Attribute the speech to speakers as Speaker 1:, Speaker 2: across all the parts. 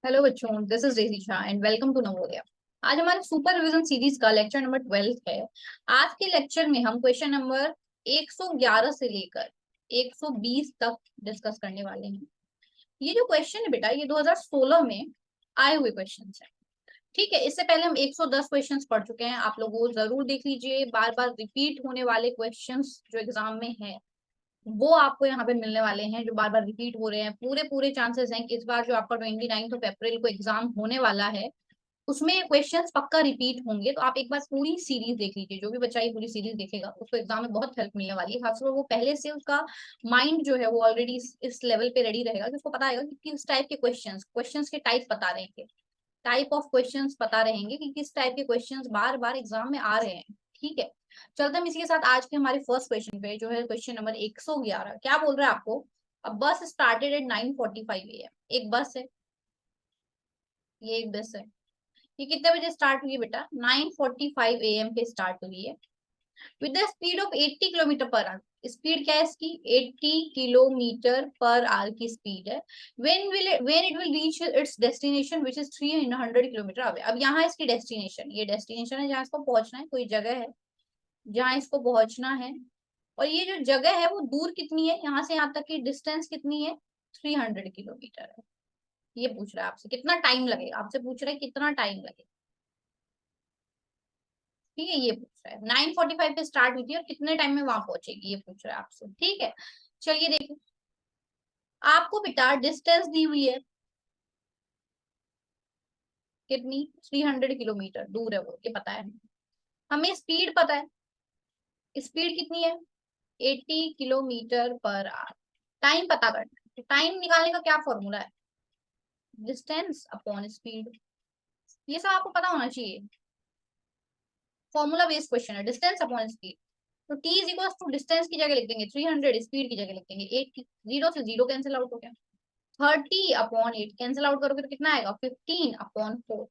Speaker 1: Hello बच्चों, this is Daisy Shah and welcome to Navodaya. आज हमारे सुपर रिवीजन सीरीज का लेक्चर नंबर 12 है। आज के लेक्चर में हम क्वेश्चन नंबर 111 से लेकर 120 तक डिस्कस करने वाले हैं। ये जो क्वेश्चन है बेटा, ये 2016 में आए हुए क्वेश्चन है। ठीक है, इससे पहले हम 110 क्वेश्चंस पढ़ चुके हैं। आप लोग वो जरूर देख लीजिए। बार बार रिपीट होने वाले क्वेश्चंस जो एग्जाम में है वो आपको यहाँ पे मिलने वाले हैं, जो बार बार रिपीट हो रहे हैं। पूरे पूरे चांसेस हैं कि इस बार जो आपका 29 को एग्जाम होने वाला है उसमें क्वेश्चंस पक्का रिपीट होंगे। तो आप एक बार पूरी सीरीज देख लीजिए। जो भी बच्चा ये पूरी सीरीज देखेगा उसको एग्जाम में बहुत हेल्प मिलने वाली है। खासकर वो पहले से उसका माइंड जो है वो ऑलरेडी इस लेवल पे रेडी रहेगा कि उसको पता आएगा कि किस टाइप के क्वेश्चंस के टाइप बता रहेंगे, टाइप ऑफ क्वेश्चंस पता रहेंगे कि किस टाइप के क्वेश्चंस बार बार एग्जाम में आ रहे हैं। ठीक है, चलते हम इसी के साथ आज के हमारे फर्स्ट क्वेश्चन पे, जो है क्वेश्चन नंबर 111। क्या बोल रहा है आपको? अब बस स्टार्टेड एट 9:45 AM। एक बस है, ये एक बस है। ये कितने बजे स्टार्ट हुई है बेटा? 9:45 AM पे स्टार्ट हुई है with the speed of 80 kilometre per hour. Speed क्या है इसकी? 80 किलोमीटर पर आवर की स्पीड है। When it will reach its destination which is 300 kilometre away. अब यहाँ इसकी डेस्टिनेशन, ये डेस्टिनेशन है जहाँ इसको पहुंचना है, कोई जगह है जहाँ इसको पहुंचना है। और ये जो जगह है वो दूर कितनी है, यहाँ से यहाँ तक की डिस्टेंस कितनी है? 300 किलोमीटर है। ये पूछ रहा है आपसे कितना टाइम लगेगा, आपसे पूछ रहा है कितना टाइम लगेगा। ठीक है, ये पूछ रहा है 9:45 पे स्टार्ट हुई थी और कितने टाइम में वहां पहुंचेगी, ये पूछ रहा है आपसे। ठीक है, चलिए देखो। आपको बेटा डिस्टेंस दी हुई है कितनी? 300 किलोमीटर दूर है वो, ये पता है। हमें स्पीड पता है, स्पीड कितनी है? 80 किलोमीटर पर आवर। टाइम पता करना है, तो टाइम निकालने का क्या फॉर्मूला है? Distance upon speed. ये सब आपको पता होना चाहिए। फॉर्मूला बेस्ड क्वेश्चन है, डिस्टेंस अपॉन स्पीड। तो t is equal to distance की जगह लिख देंगे 300, स्पीड की जगह लिख देंगे 8। जीरो से जीरो कैंसिल आउट हो गया। 30/8 कैंसिल आउट करोगे तो कितना आएगा? 15/4।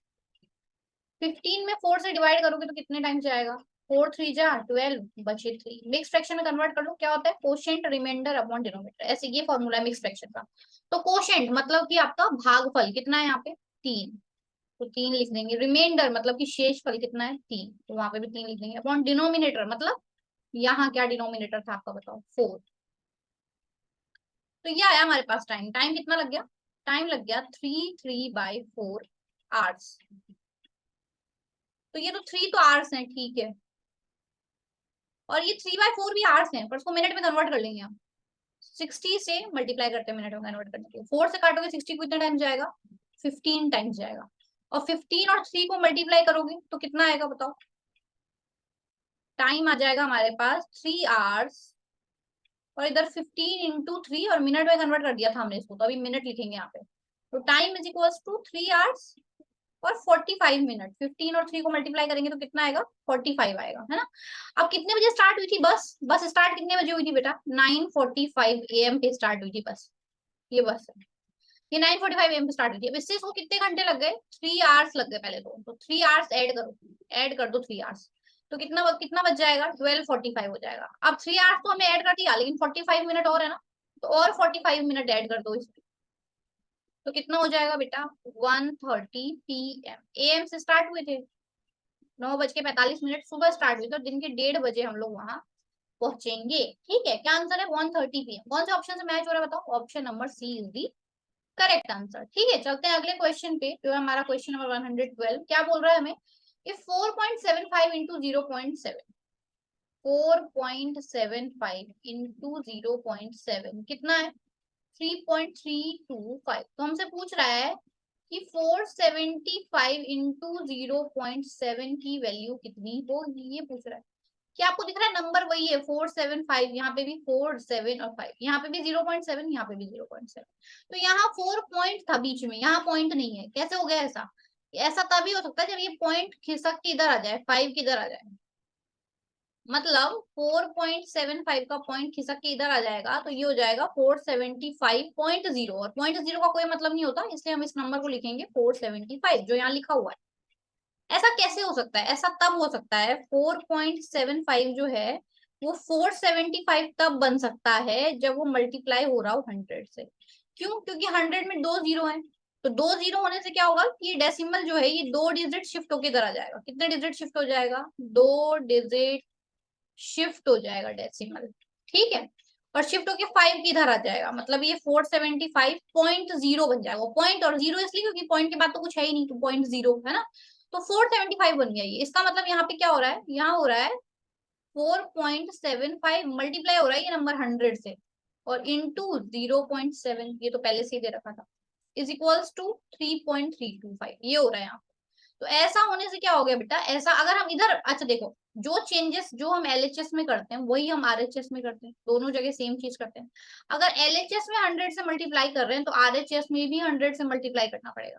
Speaker 1: 15 में 4 से डिवाइड करोगे तो कितने टाइम जाएगा? 4 3 जा 12, बचे 3। मिक्स फ्रैक्शन में कन्वर्ट कर लो, क्या होता है? Quotient remainder upon denominator. ऐसे ये फॉर्मूला है मिक्स फ्रैक्शन का। तो कोशेंट मतलब कि आपका भागफल कितना है यहाँ पे? 3। तो 3 लिख देंगे। रिमाइंडर मतलब कि शेषफल कितना है? 3, तो वहां पे भी 3 लिख देंगे। अपॉन डिनोमिनेटर मतलब यहाँ क्या डिनोमिनेटर था आपका, बताओ? 4। तो ये आया हमारे पास टाइम। टाइम कितना लग गया? टाइम लग गया 3/4 आवर्स। तो ये तो 3 तो आवर्स है, ठीक है। और ये 3/4 भी आवर्स है, पर उसको मिनट में कन्वर्ट कर लेंगे हम। 60 से मल्टीप्लाई करते हैं मिनट में कन्वर्ट करने के लिए। 4 से काटोगे 60 को कितना टाइम जाएगा? 15 टाइम्स जाएगा। और 15 और 3 को मल्टीप्लाई करोगे तो कितना आएगा बताओ? टाइम आ जाएगा हमारे पास 3 आवर्स। और इधर 15 × 3 और मिनट में कन्वर्ट कर दिया था हमने इसको, तो अभी मिनट लिखेंगे यहाँ पे। तो time is equal to 3 hours और 45 मिनट। 15 और 3 को मल्टीप्लाई करेंगे तो कितना आएगा? 45 आएगा, है ना। अब कितने बजे स्टार्ट हुई थी बस? बस स्टार्ट कितने बजे हुई थी बेटा? 9:45 AM पे स्टार्ट हुई थी बस। ये बस है, ये 9:45 AM पे स्टार्ट हुई थी। अब इससे इसको कितने घंटे लग गए? 3 आवर्स लग गए पहले तो 3 आवर्स ऐड करो, ऐड कर दो 3 आवर्स। तो कितना बच जाएगा? 12:45 हो जाएगा। अब 3 आवर्स तो हमने ऐड कर दिया, लेकिन 45 मिनट और है ना, तो और 45 मिनट ऐड कर दो इसमें। तो कितना हो जाएगा बेटा? 1:30 PM। AM से स्टार्ट हुए थे, 9:45 सुबह स्टार्ट हुई, तो दिन के 1:30 बजे हम लोग वहां पहुंचेंगे। ठीक है, क्या आंसर है? 1:30 PM। कौन से ऑप्शन से मैच हो रहा है बताओ? Option number c is the correct answer. ठीक है, चलते हैं अगले क्वेश्चन पे, जो है हमारा क्वेश्चन नंबर 112। क्या बोल रहा है हमें? इफ 4.75 इंटू 0.7, 4.75 इंटू 0.7 कितना है? 3.325। तो हमसे पूछ रहा है कि 475 इंटू 0.7 की वैल्यू कितनी होगी, ये पूछ रहा है। क्या आपको दिख रहा है नंबर वही है 475? यहाँ पे भी 4 7 और 5, यहाँ पे भी 0.7, यहाँ पे भी 0.7। तो यहाँ 4 पॉइंट था बीच में, यहाँ पॉइंट नहीं है। कैसे हो गया ऐसा? ऐसा तभी हो सकता है जब ये पॉइंट खिसक के इधर आ जाए, 5 की इधर आ जाए। मतलब 4.75 का पॉइंट खिसक के इधर आ जाएगा तो ये हो जाएगा 475.0। और 0.0 का कोई मतलब नहीं होता, इसलिए हम इस नंबर को लिखेंगे 475 जो यहाँ लिखा हुआ है। ऐसा कैसे हो सकता है? ऐसा तब हो सकता है 4.75 जो है वो 475 तब बन सकता है जब वो मल्टीप्लाई हो रहा हो 100 से। क्यों? क्योंकि 100 में 2 जीरो है, तो 2 जीरो होने से क्या होगा कि ये डेसिमल जो है ये 2 डिजिट शिफ्ट होके इधर आ जाएगा। कितने डिजिट शिफ्ट हो जाएगा? 2 डिजिट शिफ्ट हो जाएगा डेसिमल। ठीक है, और शिफ्ट होके 5 की इधर आ जाएगा, मतलब ये 475.0 बन जाएगा। पॉइंट और जीरो इसलिए क्योंकि पॉइंट के बाद तो कुछ है ही नहीं, तो 0.0 है ना। तो 475 बन गया ये। इसका मतलब यहाँ पे क्या हो रहा है? यहाँ हो रहा है 4.75 मल्टीप्लाई हो रहा है ये नंबर 100 से, और इंटू 0.7, ये तो पहले से ही दे रखा था, इज इक्वल्स टू 3.325, ये हो रहा है यहाँ। तो ऐसा होने से क्या हो गया बेटा? ऐसा अगर हम इधर, अच्छा देखो, जो चेंजेस जो हम एलएचएस में करते हैं वही हम आरएचएस में करते हैं, दोनों जगह सेम चीज करते हैं। अगर एलएचएस में 100 से मल्टीप्लाई कर रहे हैं तो आरएचएस में भी 100 से मल्टीप्लाई करना पड़ेगा।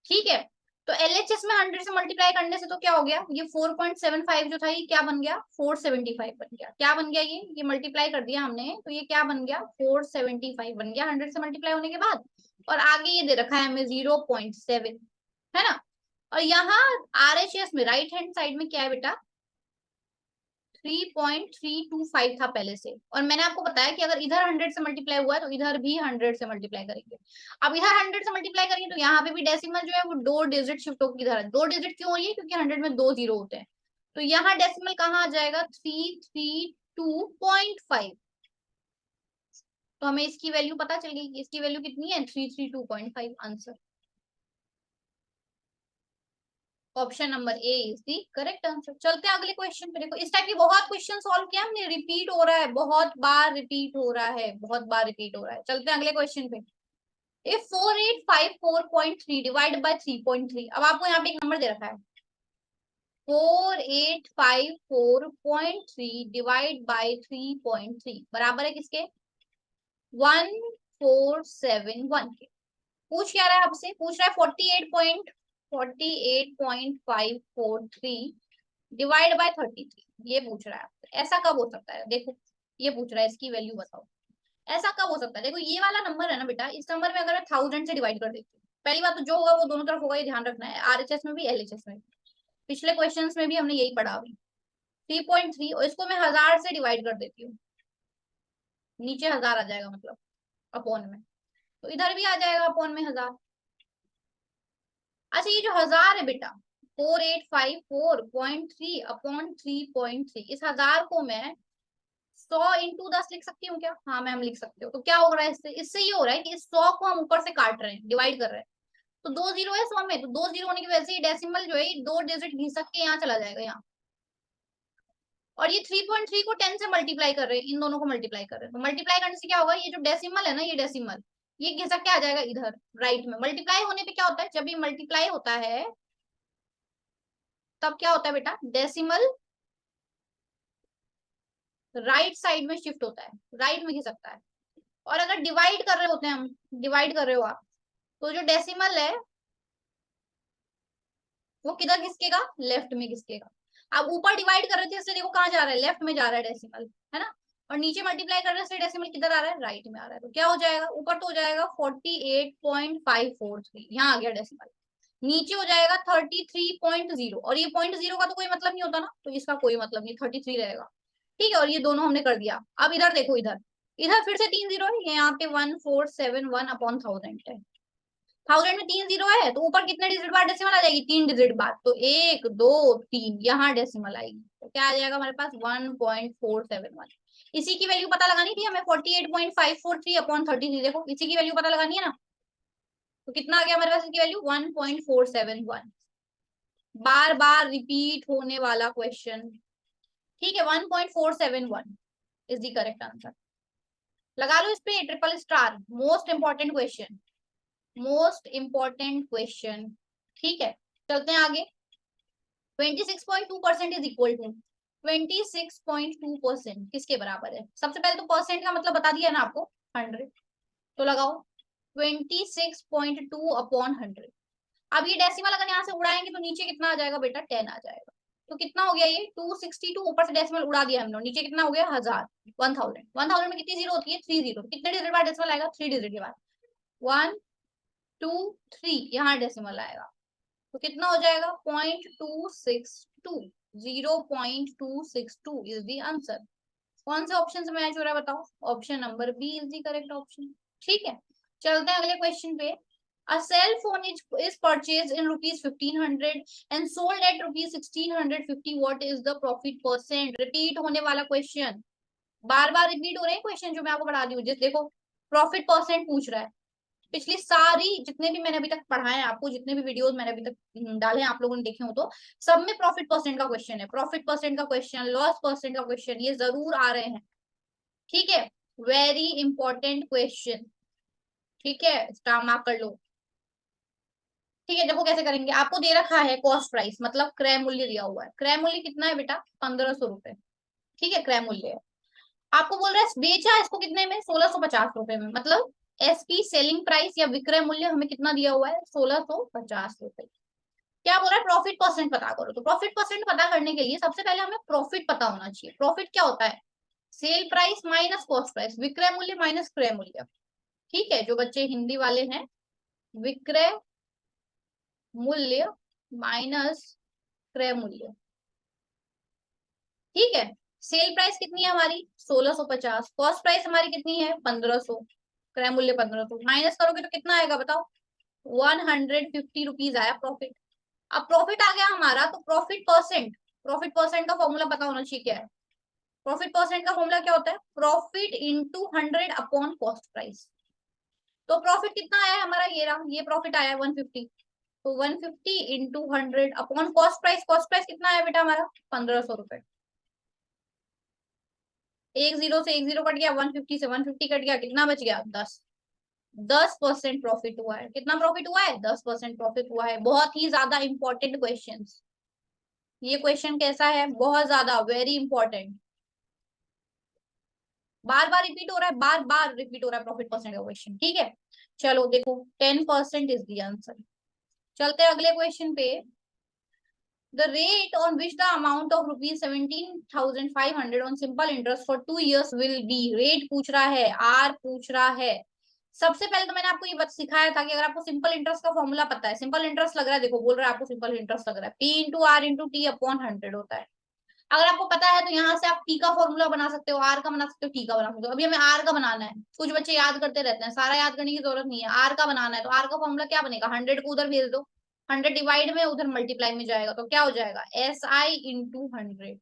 Speaker 1: ठीक है, तो एलएचएस में 100 से मल्टीप्लाई करने से तो क्या हो गया, ये 4.75 जो था ये क्या बन गया? 475 बन गया। क्या बन गया? ये मल्टीप्लाई कर दिया हमने तो ये क्या बन गया? 475 बन गया 100 से मल्टीप्लाई होने के बाद। और आगे ये दे रखा है हमें 0.7, है ना। और यहाँ आरएचएस में राइट हैंड साइड में क्या है बेटा? 3.325 था पहले से, और मैंने आपको बताया कि अगर इधर 100 से मल्टीप्लाई हुआ है तो इधर भी 100 से मल्टीप्लाई करेंगे। अब इधर 100 से मल्टीप्लाई करेंगे तो यहाँ पे भी डेसिमल जो है वो 2 डिजिट शिफ्ट होकर इधर है। 2 डिजिट क्यों हो रही है? क्योंकि 100 में 2 जीरो होते हैं। तो यहाँ डेसिमल कहाँ आ जाएगा? 332.5। तो हमें इसकी वैल्यू पता चल गई, इसकी वैल्यू कितनी है? 332.5 answer. Option number A is the correct answer. चलते हैं अगले क्वेश्चन पे। देखो इस टाइप के बहुत क्वेश्चन सॉल्व किया हमने, रिपीट हो रहा है, बहुत बार रिपीट हो रहा है, बहुत बार रिपीट हो रहा है। चलते हैं अगले क्वेश्चन पे। इफ 4854.3 डिवाइड बाय 3.3, अब आपको यहाँ पे एक नंबर दे रखा है 4854.3 डिवाइड बाय 3.3 बराबर है किसके? 1471 के। पूछ क्या रहा है आपसे? पूछ रहा है 48.543 डिवाइड बाय 33, ये पूछ रहा है आपसे। ऐसा कब हो सकता है? देखो ये पूछ रहा है इसकी वैल्यू बताओ, ऐसा कब हो सकता है? देखो ये वाला नंबर है ना बेटा, इस नंबर में अगर मैं 1000 से डिवाइड कर देती हूँ, पहली बात तो जो होगा वो दोनों तरफ होगा, ये ध्यान रखना है, आरएचएस में भी एलएचएस में भी। पिछले क्वेश्चंस में भी हमने यही पढ़ा अभी। 3.3 और इसको मैं 1000 से डिवाइड कर देती हूँ, नीचे 1000 आ जाएगा मतलब अपॉन में, तो इधर भी आ जाएगा अपॉन में 1000। अच्छा ये जो 1000 है बेटा 4854.3 अपॉन 3.3, इस 1000 को मैं 100 × 10 लिख सकती हूँ क्या? हाँ मैम लिख सकते हो। तो क्या हो रहा है इससे? इससे ये हो रहा है कि इस 100 को हम ऊपर से काट रहे हैं, डिवाइड कर रहे हैं, तो 2 जीरो है 100 में, तो 2 जीरो होने की वजह से ये डेसिमल जो है ये 2 डिजिट घिसक के यहाँ चला जाएगा यहाँ। और ये 3.3 को 10 से मल्टीप्लाई कर रहे हैं, इन दोनों को मल्टीप्लाई कर रहे हैं, तो मल्टीप्लाई करने से क्या होगा? ये जो डेसिमल है ना, ये डेसिमल ये घिसक के आ जाएगा इधर राइट में। मल्टीप्लाई होने पे क्या होता है? जब ये मल्टीप्लाई होता है तब क्या होता है बेटा? डेसिमल राइट साइड में शिफ्ट होता है, राइट में घिसकता है। और अगर डिवाइड कर रहे होते हैं हम, डिवाइड कर रहे हो आप, तो जो डेसिमल है वो किधर घिसकेगा? लेफ्ट में घिसकेगा। अब ऊपर डिवाइड कर रहे थे इसलिए देखो कहाँ जा रहा है? लेफ्ट में जा रहा है डेसिमल, है ना। और नीचे मल्टीप्लाई कर रहे हैं डेसिमल किधर आ रहा है? राइट में आ रहा है। तो क्या हो जाएगा? ऊपर तो हो जाएगा 48.543, यहाँ आ गया डेसिमल। नीचे हो जाएगा 33.0, और ये 0.0 का तो कोई मतलब नहीं होता ना, तो इसका कोई मतलब नहीं, 33 रहेगा। ठीक है, और ये दोनों हमने कर दिया। अब इधर देखो, इधर इधर फिर से 3 जीरो है, ये यहाँ पे 1471 अपॉन 1000 है। 1000 में 3 जीरो है तो ऊपर कितने डिजिट बाद डेसिमल आ जाएगी? 3 डिजिट बाद, तो 1 2 3 यहाँ डेसिमल आएगी, तो क्या आ जाएगा हमारे पास? 1.471। इसी की वैल्यू पता लगानी थी हमें, 48.543 अपॉन 33, देखो इसी की वैल्यू पता लगानी है ना। तो कितना आ गया हमारे पास इसकी वैल्यू? 1.471। बार बार रिपीट होने वाला क्वेश्चन। ठीक है, 1.471 इज द करेक्ट आंसर। लगा लो इस पे triple star, most important question, most important question. ठीक है, चलते हैं आगे। 26.2% इज इक्वल टू 26.2% किसके बराबर है? सबसे पहले तो परसेंट का मतलब बता दिया ना आपको, 100। तो लगाओ 26.2 अपॉन 100। अब ये डेसिमल अगर यहाँ से उड़ाएंगे तो नीचे कितना आ जाएगा बेटा? 10 आ जाएगा। तो कितना हो गया ये? 262, ऊपर से डेसिमल उड़ा दिया हमने, नीचे कितना हो गया? 1000। 1000 1000 में कितनी जीरो होती है? 3 जीरो। कितने डिजिट बाद डेसिमल आएगा? 3 डिजिट के बाद। 1 2 3 यहाँ डेसिमल आएगा, तो कितना हो जाएगा? 0.262। 0.262 इज द आंसर। कौन से ऑप्शन से मैच हो रहा है बताओ? Option number b is the correct option. ठीक है, चलते हैं अगले क्वेश्चन पे। A cell phone is purchased in rupees 1500 and sold at rupees 1650. What is the profit percent? Repeat होने वाला क्वेश्चन, बार बार रिपीट हो रहे हैं क्वेश्चन जो मैं आपको पढ़ा दी हूँ। जैसे देखो प्रॉफिट परसेंट पूछ रहा है। पिछली सारी जितने भी मैंने अभी तक पढ़ाए हैं आपको, जितने भी वीडियोस मैंने अभी तक डाले हैं, आप लोगों ने देखे हो तो सब में प्रॉफिट परसेंट का क्वेश्चन है, प्रॉफिट परसेंट का क्वेश्चन, लॉस परसेंट का क्वेश्चन, ये जरूर आ रहे हैं। ठीक है, वेरी इंपॉर्टेंट क्वेश्चन। ठीक है, स्टार मार्क कर लो। ठीक है, देखो कैसे करेंगे। आपको दे रखा है कॉस्ट प्राइस, मतलब क्रय मूल्य दिया हुआ है। क्रय मूल्य कितना है बेटा? 1500 रुपए। ठीक है, क्रय मूल्य है। आपको बोल रहा है बेचा इसको कितने में? 1650 रुपए में। मतलब एसपी सेलिंग प्राइस या विक्रय मूल्य हमें कितना दिया हुआ है? 1650 रुपए। क्या बोल रहा है? प्रॉफिट परसेंट पता करो। तो प्रॉफिट परसेंट पता करने के लिए सबसे पहले हमें प्रॉफिट पता होना चाहिए। प्रॉफिट क्या होता है? Sale price minus cost price, विक्रय मूल्य माइनस क्रय मूल्य। ठीक है, जो बच्चे हिंदी वाले हैं, विक्रय मूल्य माइनस क्रय मूल्य। ठीक है, सेल प्राइस कितनी है हमारी? 1650। कॉस्ट प्राइस हमारी कितनी है? 1500। क्रय मूल्य 1500 माइनस करोगे तो कितना आएगा बताओ? 150 रुपीज आया प्रॉफिट। अब प्रॉफिट आ गया हमारा, तो प्रॉफिट परसेंट का फॉर्मूला पता होना चाहिए। क्या है प्रॉफिट परसेंट का फॉर्मूला? क्या होता है? Profit into 100 upon cost price. तो प्रॉफिट कितना आया हमारा? ये रहा, ये प्रॉफिट आया 150। तो 150 into 100 upon cost price. Cost price कितना आया बेटा हमारा? 1500 रुपए। एक जीरो से एक जीरो कट गया, 150 से 150 कट गया, कितना बच गया? 10। 10% प्रॉफिट हुआ है। कितना प्रॉफिट हुआ है? 10% प्रॉफिट हुआ है। बहुत ही ज्यादा इंपॉर्टेंट क्वेश्चन। ये क्वेश्चन कैसा है? बहुत ज्यादा, वेरी इंपॉर्टेंट। बार बार रिपीट हो रहा है, बार बार रिपीट हो रहा है प्रॉफिट परसेंट का क्वेश्चन। ठीक है, चलो देखो 10% इज द आंसर। चलते हैं अगले क्वेश्चन पे। The rate on which the amount of rupees 17,500 on simple interest for 2 years will be। Rate पूछ रहा है, आर पूछ रहा है। सबसे पहले तो मैंने आपको ये बात सिखाया था कि अगर आपको सिंपल इंटरेस्ट का फॉर्मूला पता है, सिंपल इंटरेस्ट लग रहा है, देखो बोल रहा है आपको सिंपल इंटरेस्ट लग रहा है, p into r into t upon 100 होता है। अगर आपको पता है तो यहाँ से आप टी का फॉर्मूला बना सकते हो, आर का बना सकते हो, टी का बना सकते हो। अभी हमें आर का बनाना है। कुछ बच्चे याद करते रहते हैं, सारा याद करने की जरूरत नहीं है। आर का बनाना है तो आर का फॉर्मूला क्या बनेगा? 100 को उधर भेज दो, 100 डिवाइड में उधर मल्टीप्लाई में जाएगा, तो क्या हो जाएगा? S i into 100।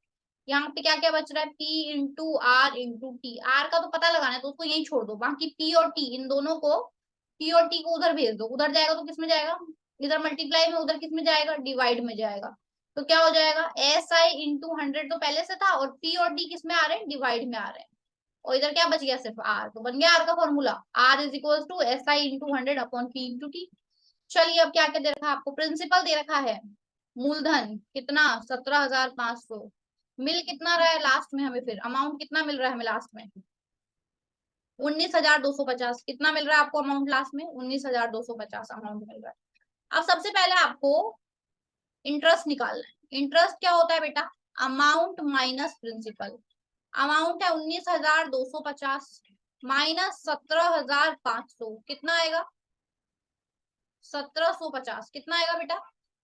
Speaker 1: यहाँ पे क्या क्या बच रहा है? P into r into t. R का तो पता लगाना है तो उसको यही छोड़ दो, बाकी पी और टी इन दोनों को, पी और टी को उधर भेज दो। उधर जाएगा तो किस में जाएगा? इधर मल्टीप्लाई में, उधर किस में जाएगा? डिवाइड में जाएगा। तो क्या हो जाएगा? एस आई इंटू 100 तो पहले से था, और पी और टी किस में आ रहे हैं? डिवाइड में आ रहे हैं। और इधर क्या बच गया? सिर्फ आर। तो बन गया आर का formula, r is equal to s i into 100 upon p into t. चलिए अब क्या क्या दे रखा है आपको? प्रिंसिपल दे रखा है, मूलधन कितना? 17,500। मिल कितना रहा है लास्ट में हमें? फिर अमाउंट कितना मिल रहा है हमें लास्ट में? 19,250। कितना मिल रहा है आपको अमाउंट लास्ट में? 19,250 अमाउंट मिल रहा है। अब सबसे पहले आपको इंटरेस्ट निकालना है। इंटरेस्ट क्या होता है बेटा? Amount minus principal. अमाउंट है 19,250 माइनस 17,500, कितना आएगा? 1750। कितना आएगा बेटा?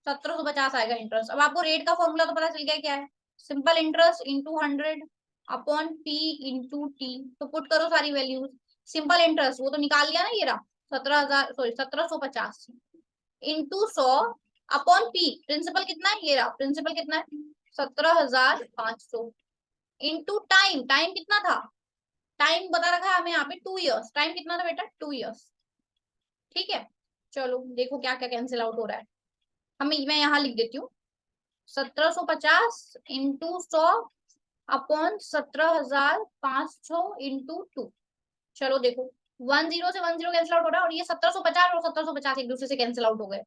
Speaker 1: 1750 आएगा इंटरेस्ट। अब आपको रेट का फॉर्मूला तो पता चल गया क्या है? Simple interest into 100 upon p into T. तो पुट करो सारी वैल्यूज। सिंपल इंटरेस्ट वो तो निकाल लिया ना, ये रहा 17,000, sorry 1750 into 100 upon p. Principal कितना है? ये रहा प्रिंसिपल कितना है? 17,500 इंटू टाइम। टाइम कितना था? टाइम बता रखा है हमें यहाँ पे 2 इयर्स। टाइम कितना था बेटा? 2 इयर्स। ठीक है, चलो देखो क्या क्या कैंसिल आउट हो रहा है। मैं यहाँ लिख देती हूँ 1750 इंटू 100 अपॉन 17,500 इंटू 2। चलो देखो 10 से 10 कैंसिल आउट हो रहा है, और ये 1750 और 1750 एक दूसरे से कैंसिल आउट हो गए।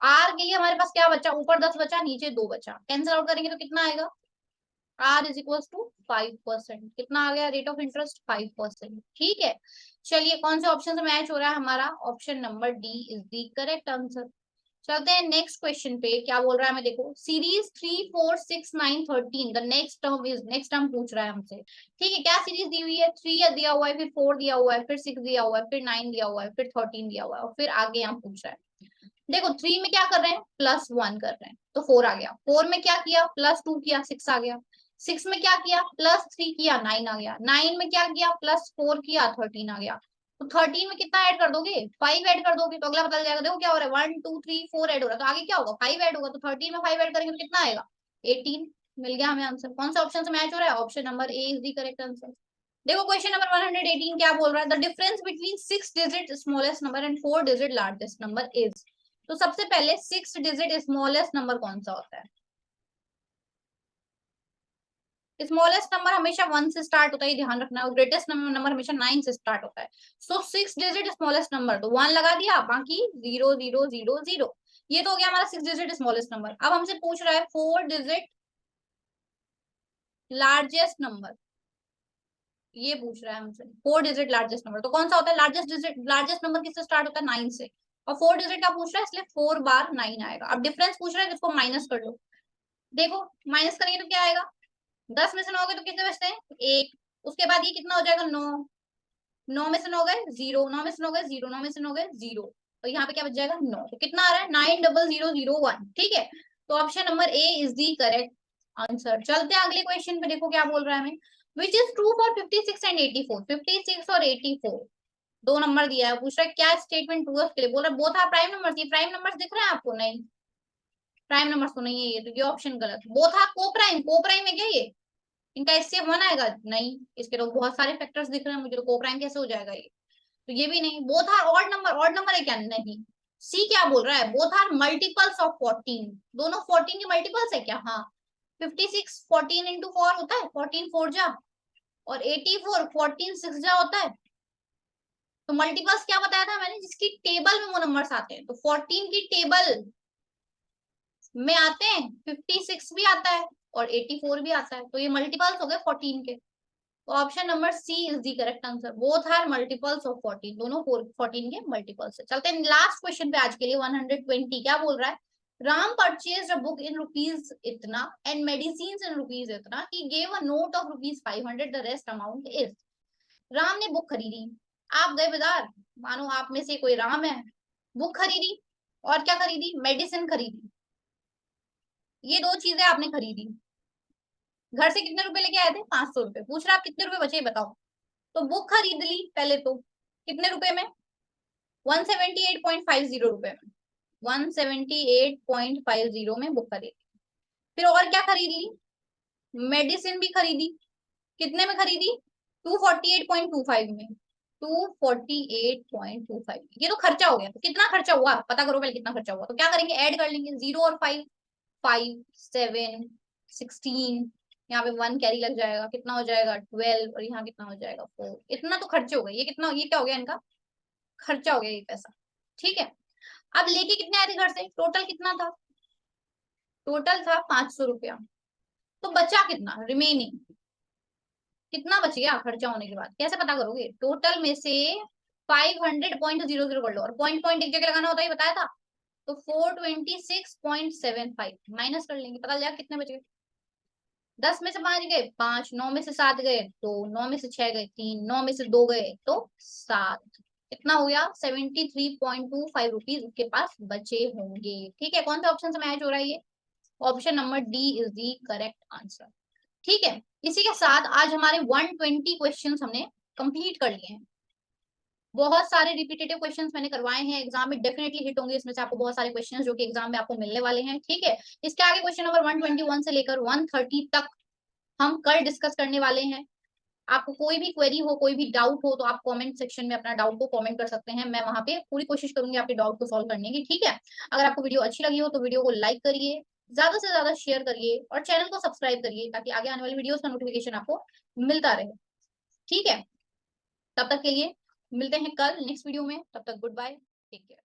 Speaker 1: आर के लिए हमारे पास क्या बचा? ऊपर 10 बचा, नीचे 2 बचा। कैंसिल आउट करेंगे तो कितना आएगा? R is equal to 5%। कितना आ गया रेट ऑफ इंटरेस्ट? 5%। ठीक है, चलिए कौन से ऑप्शन से मैच हो रहा है हमारा? Option number D is the correct answer. चलते हैं नेक्स्ट क्वेश्चन पे। क्या बोल रहा है हमें? देखो series 3, 4, 6, 9, 13 the next term is, next term पूछ रहा है हमसे। ठीक है, क्या सीरीज दी हुई है? 3 दिया हुआ है, फिर 4 दिया हुआ है, फिर 6 दिया हुआ है, फिर 9 दिया हुआ है, फिर 13 दिया हुआ है, और फिर आगे यहाँ पूछ रहा है। देखो 3 में क्या कर रहे हैं? +1 कर रहे हैं, तो 4 आ गया। 4 में क्या किया? +2 किया, 6 आ गया। 6 में क्या किया? +3 किया, 9 आ गया। 9 में क्या किया? +4 किया, 13 आ गया। तो 13 में कितना ऐड कर दोगे, 5 ऐड कर दोगे तो अगला पता चल जाएगा। देखो क्या हो रहा है, 1 2 3 4 ऐड हो रहा है, तो आगे क्या होगा, 5 ऐड होगा। तो 13 में 5 ऐड करेंगे तो कितना आएगा, 18। मिल गया हमें आंसर। कौन सा ऑप्शन से मैच हो रहा है, option number A is the correct answer. देखो क्वेश्चन नंबर 118 क्या बोल रहा है, the difference between 6 digit smallest number and 4 digit largest number is. तो सबसे पहले 6 डिजिट स्मॉलेस्ट नंबर कौन सा होता है, स्मॉलेस्ट नंबर हमेशा 1 से स्टार्ट होता है, ध्यान रखना है। ग्रेटेस्ट नंबर हमेशा 9 से स्टार्ट होता है। सो 6 डिजिट स्मॉलेस्ट नंबर, तो 1 लगा दिया, बाकी 0 0 0 0। ये तो हो गया हमारा 6 डिजिट स्मॉलेस्ट नंबर। अब हमसे पूछ रहा है 4 डिजिट लार्जेस्ट नंबर, ये पूछ रहा है हमसे 4 डिजिट लार्जेस्ट नंबर। तो कौन सा होता है लार्जेस्ट डिजिट, लार्जेस्ट नंबर किससे स्टार्ट होता है, 9 से। और 4 डिजिट का पूछ रहा है, इसलिए 4 बार 9 आएगा। अब डिफरेंस पूछ रहा है, जिसको माइनस कर लो। देखो माइनस करेंगे तो क्या आएगा, 10 में से 9 गए तो कितने बचते हैं, एक। उसके बाद ये कितना हो जाएगा, 9। 9 में से 9 गए 0, 9 में से 9 गए 0, 9 में से 9 गए 0। तो यहाँ पे क्या बच जाएगा, 9। तो कितना आ रहा है, 90001। ठीक है, तो option number A is the correct answer. चलते हैं अगले क्वेश्चन पे, देखो क्या बोल रहा है हमें। Which is true for 56 and 84, 56 और 84 दो नंबर दिया है। पूछ रहा है क्या स्टेटमेंट ट्रू है उसके लिए। बोल रहा है बोथ आर प्राइम नंबर्स। ये प्राइम नंबर्स दिख रहे हैं आपको, नहीं प्राइम नंबर्स तो नहीं है ये, तो ये ऑप्शन गलत। बोथ आर को प्राइम है क्या ये, इनका इससे वन आएगा, नहीं। इसके तो बहुत सारे फैक्टर्स दिख रहे हैं मुझे, तो को प्राइम कैसे हो जाएगा ये, तो ये भी नहीं। बोथ आर ऑड नंबर है क्या, नहीं। सी क्या बोल रहा है, बोथ आर मल्टीपल्स ऑफ 14, दोनों 14 के मल्टीपल्स है क्या, हाँ। 56 14 इंटू 4 होता है, 14 4 जा, और 84 14 6 जा होता है। तो मल्टीपल्स क्या बताया था मैंने, जिसकी टेबल में वो नंबर्स आते हैं। तो 14 की टेबल में आते हैं, 56 भी आता है और 84 भी आता है। तो ये मल्टीपल्स हो गए 14 के। तो option number c is the correct answer. Both are multiples of 14, दोनों 14 के मल्टीपल्स है। चलते हैं लास्ट क्वेश्चन पे आज के लिए। 120 क्या बोल रहा है, Ram purchase a book in rupees इतना एंड मेडिसिन इन रुपीज इतना, he gave a note of rupees 500, the rest amount is. Ram ने बुक खरीदी, आप गए बाजार, मानो आप में से कोई राम है, बुक खरीदी और क्या खरीदी, मेडिसिन खरीदी। ये दो चीजें आपने खरीदी। घर से कितने रुपए लेके आए थे, 500 रुपए। पूछ रहा आप कितने रुपए बचे बताओ। तो बुक खरीद ली पहले तो, कितने रुपए में, 178.50 रुपए में, 178.50 में बुक खरीदी। फिर और क्या खरीद ली, मेडिसिन भी खरीदी। कितने में खरीदी, 248.25 में, 248.25। ये तो खर्चा हो गया। तो कितना खर्चा हुआ पता करो पहले, कितना खर्चा हुआ। तो क्या करेंगे, ऐड कर लेंगे, 0 और 5, 5 7 16, यहाँ पे 1 कैरी लग जाएगा, कितना हो जाएगा 12, और यहाँ कितना हो जाएगा 4। इतना तो खर्चे हो गए। ये कितना, ये क्या हो गया, इनका खर्चा हो गया ये पैसा। ठीक है, अब लेके कितने आए थे घर से, टोटल कितना था, टोटल था 500 रुपया। तो बचा कितना, रिमेनिंग कितना बच गया खर्चा होने के बाद, कैसे पता करोगे, टोटल में से 500.00 कर लो, और पॉइंट पॉइंट एक जगह लगाना होता है, बताया था। तो 426.75 माइनस कर लेंगे, पता चल जाएगा कितने बच गए। 10 में से 5 गए 5, 9 में से 7 गए 2, 9 में से 6 गए 3, 9 में से 2 गए तो 7। कितना हो गया, 73.25 रुपीज उसके पास बचे होंगे। ठीक है, कौन सा ऑप्शन से मैच हो रहा है ये, option number D is the correct answer. ठीक है, इसी के साथ आज हमारे 120 क्वेश्चंस हमने कंप्लीट कर लिए हैं। बहुत सारे रिपीटेटिव क्वेश्चंस मैंने करवाए हैं, एग्जाम में डेफिनेटली हिट होंगे इसमें से आपको बहुत सारे क्वेश्चंस जो कि एग्जाम में आपको मिलने वाले हैं। ठीक है, इसके आगे क्वेश्चन नंबर 121 से लेकर 130 तक हम कल डिस्कस करने वाले हैं। आपको कोई भी क्वेरी हो, कोई भी डाउट हो, तो आप कमेंट सेक्शन में अपना डाउट को कमेंट कर सकते हैं। मैं वहां पे पूरी कोशिश करूंगी आपके डाउट को सॉल्व करने की। ठीक है, अगर आपको वीडियो अच्छी लगी हो तो वीडियो को लाइक करिए, ज्यादा से ज्यादा शेयर करिए, और चैनल को सब्सक्राइब करिए, ताकि आगे आने वाली वीडियोस का नोटिफिकेशन आपको मिलता रहे। ठीक है, तब तक के लिए मिलते हैं कल नेक्स्ट वीडियो में। तब तक गुड बाय, टेक केयर।